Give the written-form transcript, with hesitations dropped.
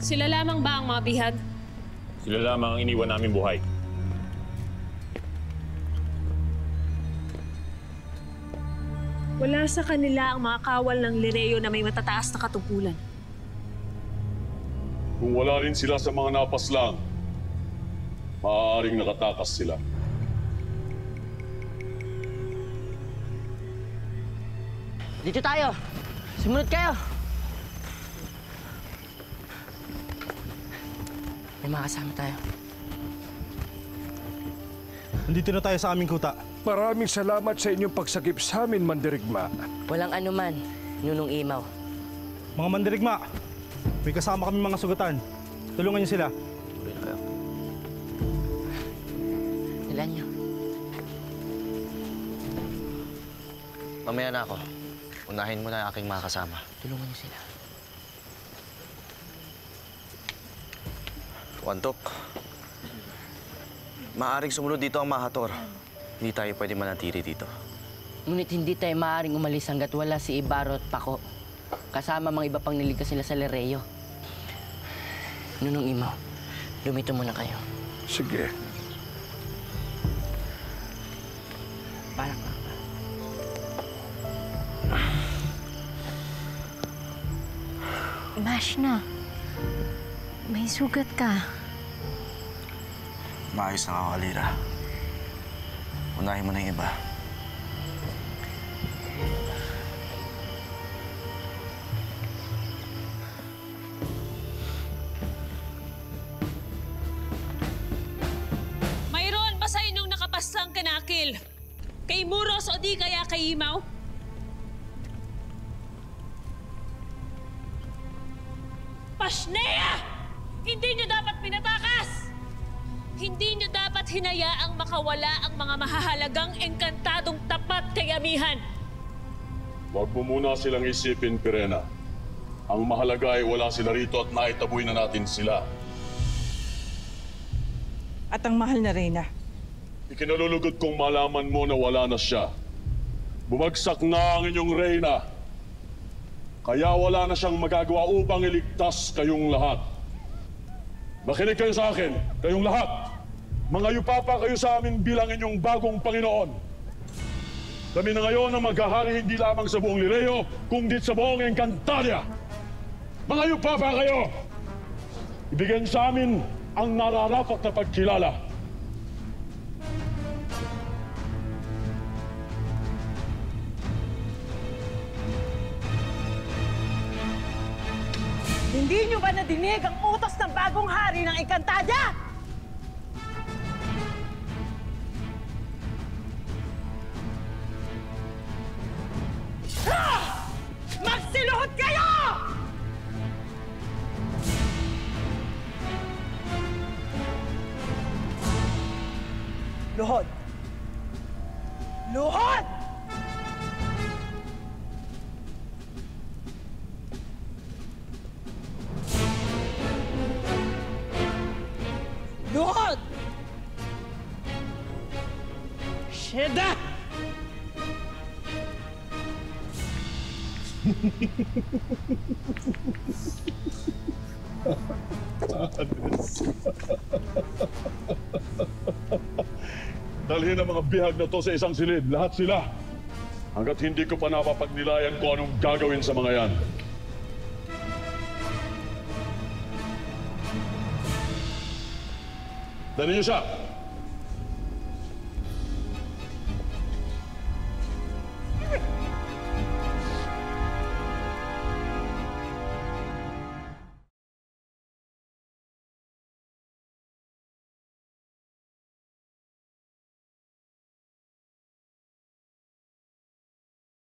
Sila lamang ba ang mga bihag? Sila lamang ang iniwan namin buhay. Wala sa kanila ang mga kawal ng Lireo na may matataas na katungkulan. Kung wala rin sila sa mga napaslang, maaaring nakatakas sila. Dito tayo! Sumunod kayo! May mga kasama tayo. Nandito na tayo sa aming kuta. Maraming salamat sa inyong pagsagip sa amin, Mandirigma. Walang anuman, Nunong Imaw. Mga mandirigma, may kasama kami mga sugatan. Tulungan niyo sila. Tuloy na kayo. Ilan niyo? Mamaya na ako. Unahin mo na ang aking mga kasama. Tulungan niyo sila. Wantok. Maaaring sumunod dito ang Mahator. Hindi tayo pwede manatili dito. Ngunit hindi tayo maaaring umalis hanggat wala si Ibaro at Pako. Kasama mga iba pang niligtas nila sa Lireo. Nunong Imaw, lumito muna kayo. Sige. Parang Mashna, may sugat ka. Maayos na ako, Alira. Unahin mo na yung iba. Mayroon ba sa inyong nakapasang kanakil? Kay Muros o di kaya kay Imaw? Pasnea! Hindi nyo dapat pinatakas! Hindi nyo dapat hinayaang makawala ang mga mahahalagang engkantadong tapat kay Amihan. Huwag mo muna silang isipin, Pirena. Ang mahalaga ay wala sila rito at naitaboy na natin sila. At ang mahal na Reyna. Ikinalulugod kong malaman mo na wala na siya. Bumagsak na ang inyong Reyna. Kaya wala na siyang magagawa upang iligtas kayong lahat. Makinig kayo sa akin, kayong lahat. Mga yupapa kayo sa amin bilang inyong bagong Panginoon. Kami na ngayon ang maghahari hindi lamang sa buong Lireo, kundi sa buong Encantadia. Mga yupapa kayo! Ibigyan sa amin ang nararapat na pagkilala. Hindi nyo ba nadinig ang utos ng bagong hari ng Encantadia? Magsiluhod kayo! Luhod! Luhod! Luhod! Sheda! Dalhin ang mga bihag na to sa isang silid, lahat sila. Hanggat hindi ko pa napapagnilayan kung anong gagawin sa mga yan. Dali niyo siya!